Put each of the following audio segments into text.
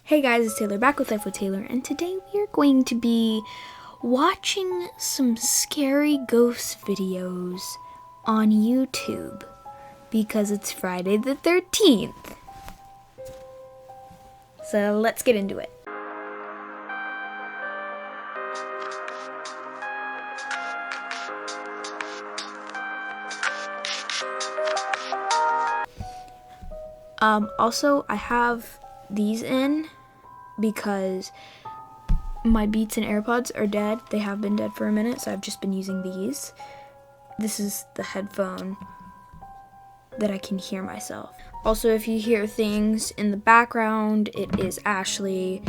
Hey guys, it's Taylor back with Life with Taylor, and today we are going to be watching some scary ghost videos on YouTube because it's Friday the 13th. So let's get into it. Also, I have these in because my Beats and AirPods are dead. They have been dead for a minute, so I've just been using these. This is the headphone that I can hear myself. Also, if you hear things in the background, it is Ashley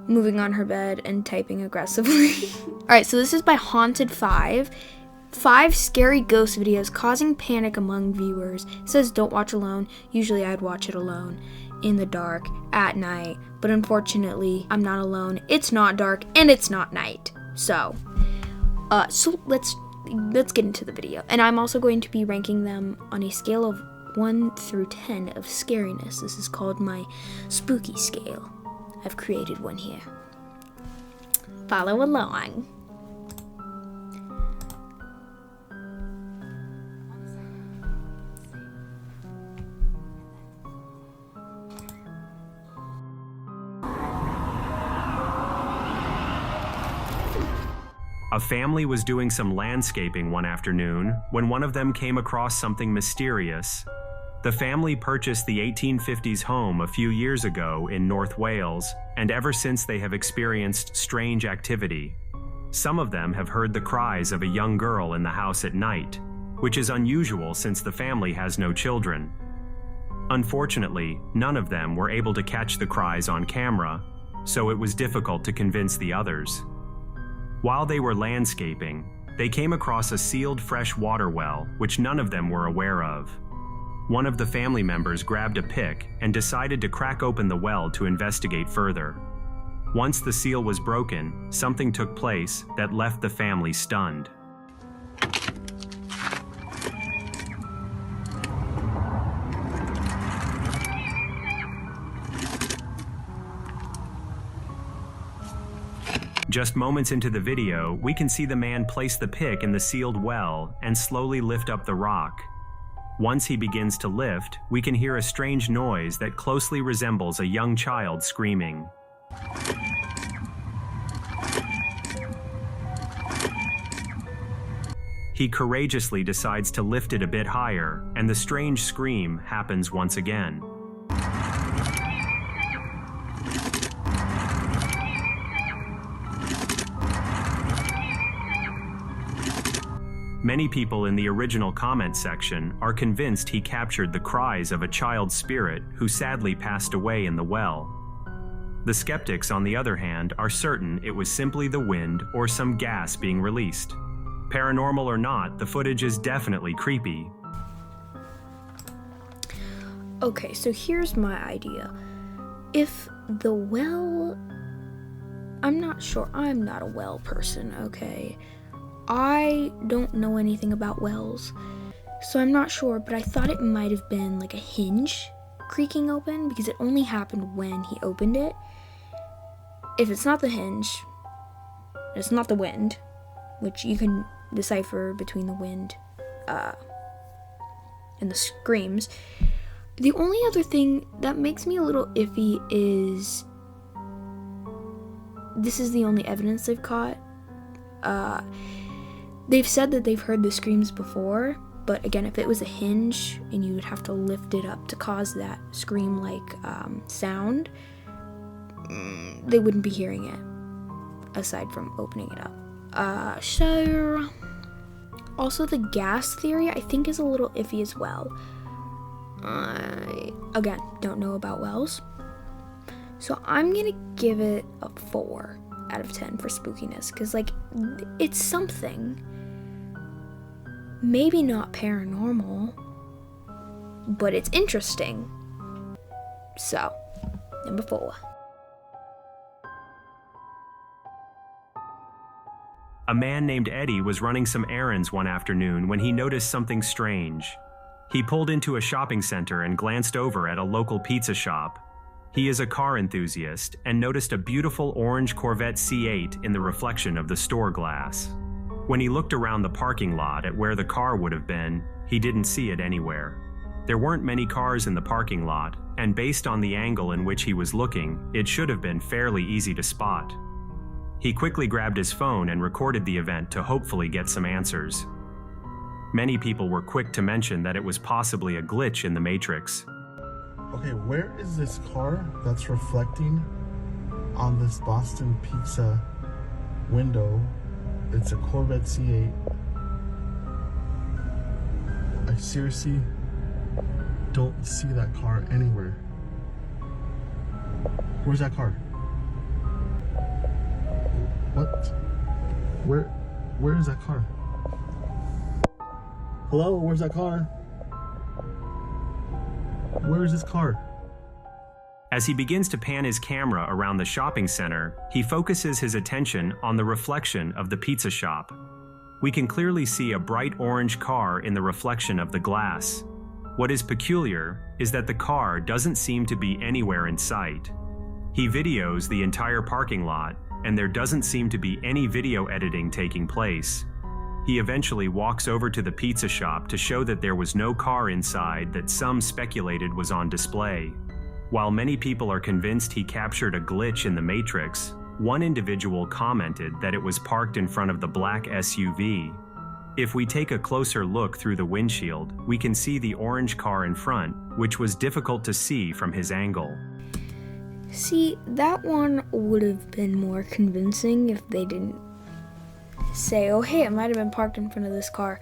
moving on her bed and typing aggressively. Alright, so this is by Haunted 5. 5 scary ghost videos causing panic among viewers. It says don't watch alone. Usually I'd watch it alone in the dark at night, but unfortunately I'm not alone. It's not dark and it's not night. So let's get into the video. And I'm also going to be ranking them on a scale of 1 through 10 of scariness. This is called my spooky scale. I've created one here. Follow along. A family was doing some landscaping one afternoon when one of them came across something mysterious. The family purchased the 1850s home a few years ago in North Wales, and ever since they have experienced strange activity. Some of them have heard the cries of a young girl in the house at night, which is unusual since the family has no children. Unfortunately, none of them were able to catch the cries on camera, so it was difficult to convince the others. While they were landscaping, they came across a sealed fresh water well, which none of them were aware of. One of the family members grabbed a pick and decided to crack open the well to investigate further. Once the seal was broken, something took place that left the family stunned. Just moments into the video, we can see the man place the pick in the sealed well and slowly lift up the rock. Once he begins to lift, we can hear a strange noise that closely resembles a young child screaming. He courageously decides to lift it a bit higher, and the strange scream happens once again. Many people in the original comment section are convinced he captured the cries of a child spirit who sadly passed away in the well. The skeptics, on the other hand, are certain it was simply the wind or some gas being released. Paranormal or not, the footage is definitely creepy. Okay, so here's my idea. If the well... I'm not sure. I'm not a well person, okay? I don't know anything about wells, so I'm not sure, but I thought it might have been like a hinge creaking open because it only happened when he opened it. If it's not the hinge, it's not the wind, which you can decipher between the wind and the screams. The only other thing that makes me a little iffy is this is the only evidence they've caught. They've said that they've heard the screams before, but again, if it was a hinge and you would have to lift it up to cause that scream-like sound, they wouldn't be hearing it, aside from opening it up. So, also the gas theory I think is a little iffy as well. I, again, don't know about wells, so I'm gonna give it a 4 out of 10 for spookiness, because, like, it's something. Maybe not paranormal, but it's interesting. So, number 4. A man named Eddie was running some errands one afternoon when he noticed something strange. He pulled into a shopping center and glanced over at a local pizza shop. He is a car enthusiast and noticed a beautiful orange Corvette C8 in the reflection of the store glass. When he looked around the parking lot at where the car would have been, he didn't see it anywhere. There weren't many cars in the parking lot, and based on the angle in which he was looking, it should have been fairly easy to spot. He quickly grabbed his phone and recorded the event to hopefully get some answers. Many people were quick to mention that it was possibly a glitch in the Matrix. Okay, where is this car that's reflecting on this Boston Pizza window? It's a Corvette C8. I seriously don't see that car anywhere. Where's that car? What? Where is that car? Hello, where's that car? Where is this car? As he begins to pan his camera around the shopping center, he focuses his attention on the reflection of the pizza shop. We can clearly see a bright orange car in the reflection of the glass. What is peculiar is that the car doesn't seem to be anywhere in sight. He videos the entire parking lot, and there doesn't seem to be any video editing taking place. He eventually walks over to the pizza shop to show that there was no car inside that some speculated was on display. While many people are convinced he captured a glitch in the Matrix, one individual commented that it was parked in front of the black SUV. If we take a closer look through the windshield, we can see the orange car in front, which was difficult to see from his angle. See, that one would have been more convincing if they didn't say, oh hey, it might have been parked in front of this car.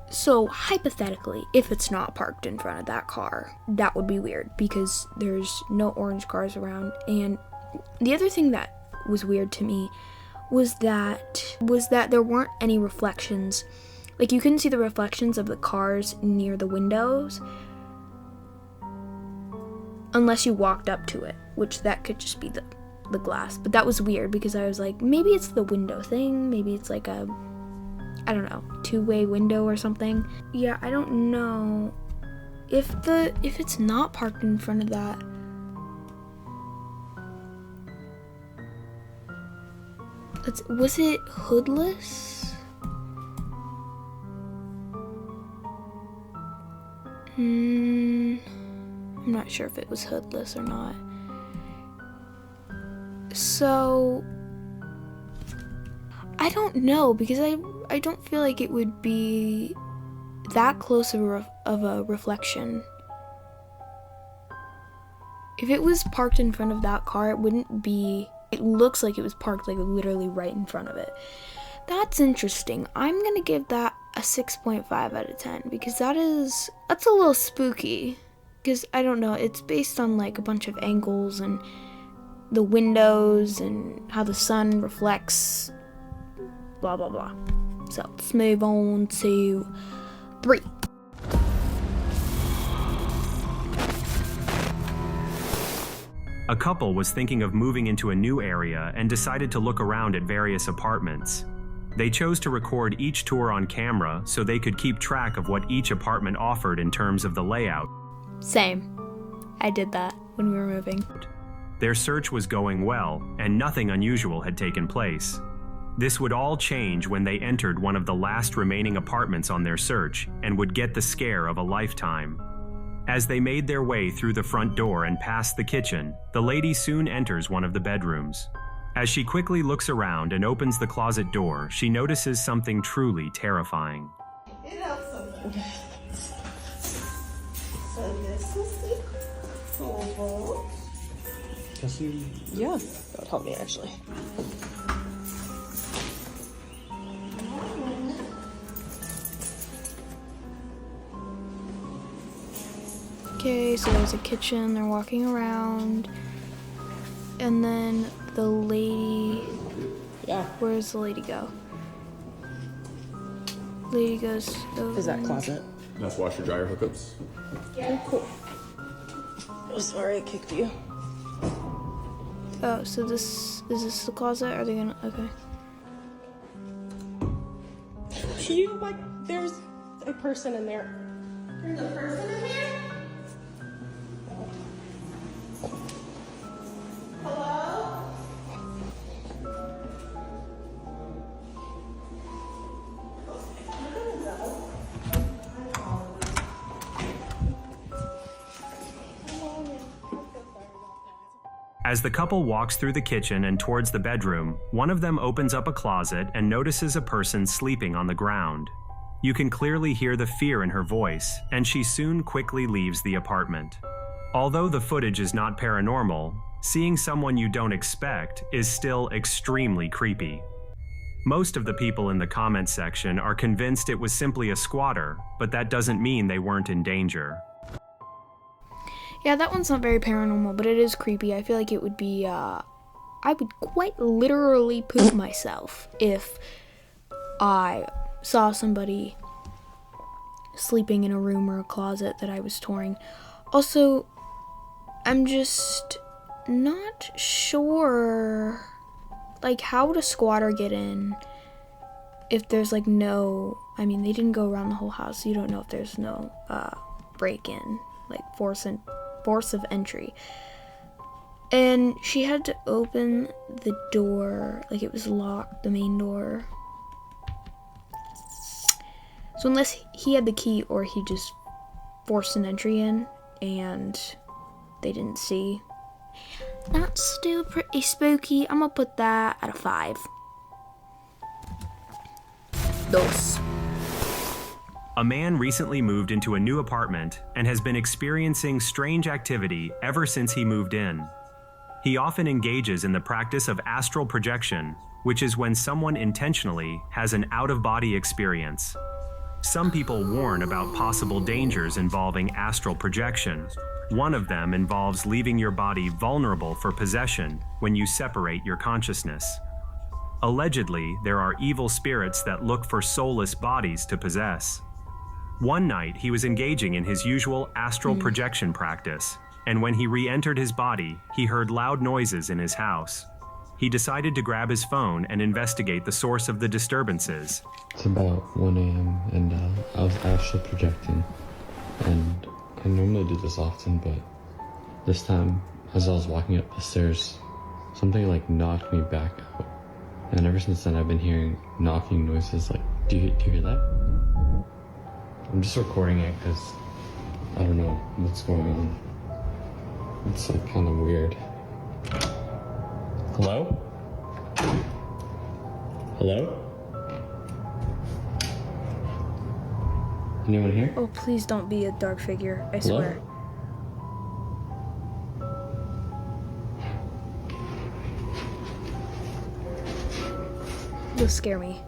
So hypothetically, if it's not parked in front of that car, that would be weird because there's no orange cars around. And the other thing that was weird to me was that there weren't any reflections. Like, you couldn't see the reflections of the cars near the windows unless you walked up to it, which that could just be the glass. But that was weird because I was like, maybe it's the window thing, maybe it's like a, I don't know, two-way window or something. Yeah, I don't know if it's not parked in front of that. Was it hoodless? I'm not sure if it was hoodless or not. So I don't know, because I don't feel like it would be that close of a reflection. If it was parked in front of that car, it looks like it was parked like literally right in front of it. That's interesting. I'm gonna give that a 6.5 out of 10 because that's a little spooky. Because I don't know, it's based on like a bunch of angles and the windows and how the sun reflects, blah blah blah. So let's move on to 3. A couple was thinking of moving into a new area and decided to look around at various apartments. They chose to record each tour on camera so they could keep track of what each apartment offered in terms of the layout. Same. I did that when we were moving. Their search was going well, and nothing unusual had taken place. This would all change when they entered one of the last remaining apartments on their search and would get the scare of a lifetime. As they made their way through the front door and past the kitchen, the lady soon enters one of the bedrooms. As she quickly looks around and opens the closet door, she notices something truly terrifying. So this is the tool. Yeah, that would help me actually. Okay, so there's a kitchen, they're walking around, and then the lady, where does the lady go? Lady goes over. Is that closet? That's washer dryer hookups. Yeah. Cool. Oh, sorry I kicked you. Oh, so is this the closet? Are they gonna, okay. There's a person in there. There's a person in there? As the couple walks through the kitchen and towards the bedroom, one of them opens up a closet and notices a person sleeping on the ground. You can clearly hear the fear in her voice, and she soon quickly leaves the apartment. Although the footage is not paranormal, seeing someone you don't expect is still extremely creepy. Most of the people in the comments section are convinced it was simply a squatter, but that doesn't mean they weren't in danger. Yeah, that one's not very paranormal, but it is creepy. I feel like it would be, I would quite literally poop myself if I saw somebody sleeping in a room or a closet that I was touring. Also, I'm just not sure, like, how would a squatter get in if there's, like, no, I mean, they didn't go around the whole house, so you don't know if there's no, break-in, like, force of entry. And she had to open the door, like it was locked, the main door. So unless he had the key or he just forced an entry in and they didn't see, that's still pretty spooky. I'm gonna put that at a 5. Dos. A man recently moved into a new apartment and has been experiencing strange activity ever since he moved in. He often engages in the practice of astral projection, which is when someone intentionally has an out-of-body experience. Some people warn about possible dangers involving astral projection. One of them involves leaving your body vulnerable for possession when you separate your consciousness. Allegedly, there are evil spirits that look for soulless bodies to possess. One night, he was engaging in his usual astral projection practice, and when he re-entered his body, he heard loud noises in his house. He decided to grab his phone and investigate the source of the disturbances. It's about 1 a.m. and I was astral projecting, and I normally do this often, but this time, as I was walking up the stairs, something like knocked me back out. And ever since then, I've been hearing knocking noises. Like, do you hear that? I'm just recording it because I don't know what's going on. It's like kind of weird. Hello? Hello? Anyone here? Oh, please don't be a dark figure, I Hello? swear. You'll scare me.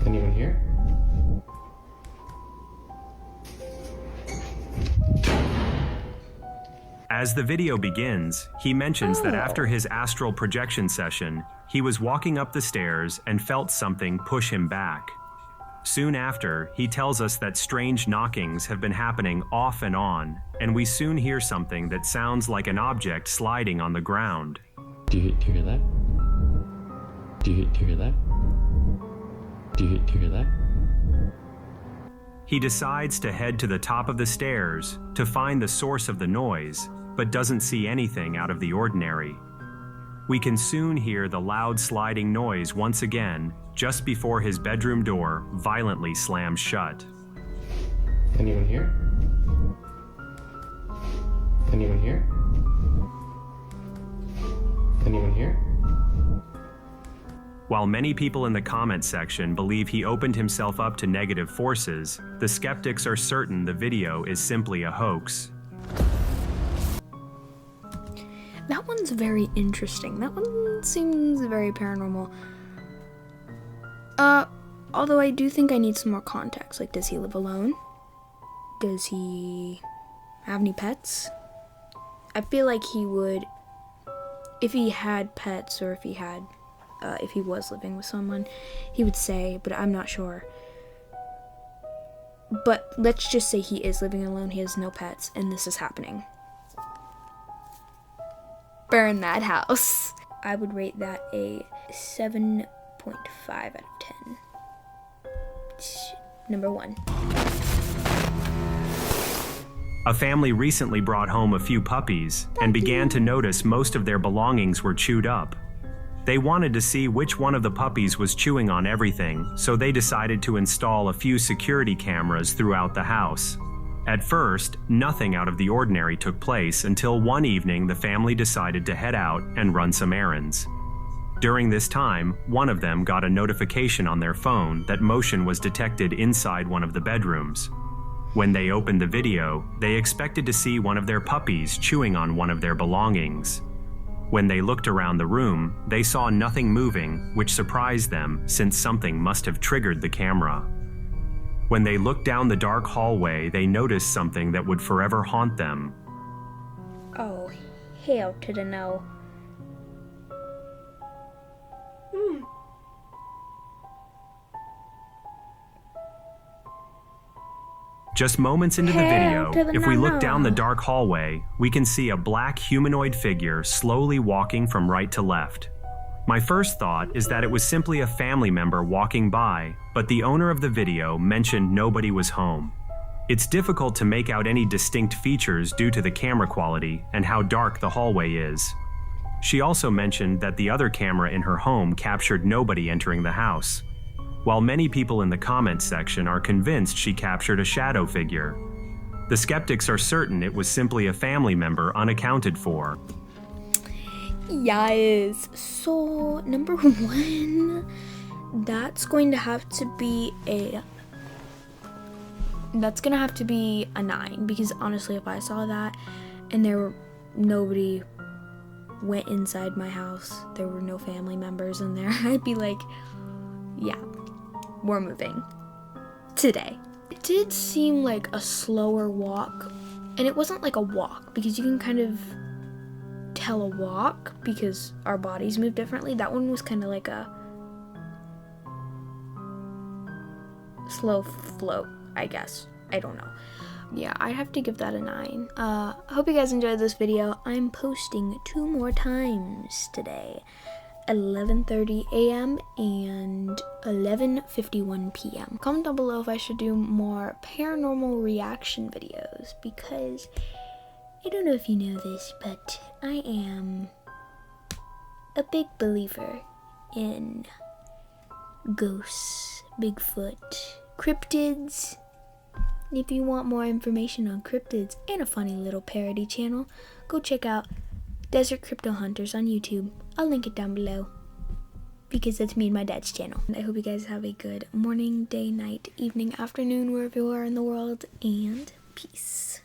Anyone here? As the video begins, he mentions that after his astral projection session, he was walking up the stairs and felt something push him back. Soon after, he tells us that strange knockings have been happening off and on, and we soon hear something that sounds like an object sliding on the ground. Do you hear that? Do you hear that? Do you hear that? He decides to head to the top of the stairs to find the source of the noise, but doesn't see anything out of the ordinary. We can soon hear the loud sliding noise once again, just before his bedroom door violently slams shut. Anyone here? Anyone here? Anyone here? While many people in the comment section believe he opened himself up to negative forces, the skeptics are certain the video is simply a hoax. That one's very interesting. That one seems very paranormal. Although I do think I need some more context. Like, does he live alone? Does he have any pets? I feel like he would, if he had pets or if he had, if he was living with someone, he would say, but I'm not sure. But let's just say he is living alone, he has no pets, and this is happening. Burn that house. I would rate that a 7.5 out of 10. Number 1. A family recently brought home a few puppies and began to notice most of their belongings were chewed up. They wanted to see which one of the puppies was chewing on everything, so they decided to install a few security cameras throughout the house. At first, nothing out of the ordinary took place until one evening the family decided to head out and run some errands. During this time, one of them got a notification on their phone that motion was detected inside one of the bedrooms. When they opened the video, they expected to see one of their puppies chewing on one of their belongings. When they looked around the room, they saw nothing moving, which surprised them since something must have triggered the camera. When they looked down the dark hallway, they noticed something that would forever haunt them. Oh, hell to the no. Just moments into the Hell video, to the if we look no-no. down the dark hallway, we can see a black humanoid figure slowly walking from right to left. My first thought is that it was simply a family member walking by, but the owner of the video mentioned nobody was home. It's difficult to make out any distinct features due to the camera quality and how dark the hallway is. She also mentioned that the other camera in her home captured nobody entering the house, while many people in the comments section are convinced she captured a shadow figure. The skeptics are certain it was simply a family member unaccounted for. Yes. So, number one, that's going to have to be a 9, because honestly, if I saw that and nobody went inside my house, there were no family members in there, I'd be like, yeah, we're moving today. It did seem like a slower walk, and it wasn't like a walk because you can kind of tell a walk because our bodies move differently. That one was kind of like a slow float, I guess. I don't know. Yeah, I have to give that a 9. I hope you guys enjoyed this video. I'm posting 2 more times today. 11:30 a.m. and 11:51 p.m. Comment down below if I should do more paranormal reaction videos, because I don't know if you know this, but I am a big believer in ghosts, Bigfoot, cryptids. And if you want more information on cryptids and a funny little parody channel, go check out Desert Crypto Hunters on YouTube. I'll link it down below because that's me and my dad's channel. And I hope you guys have a good morning, day, night, evening, afternoon, wherever you are in the world, and peace.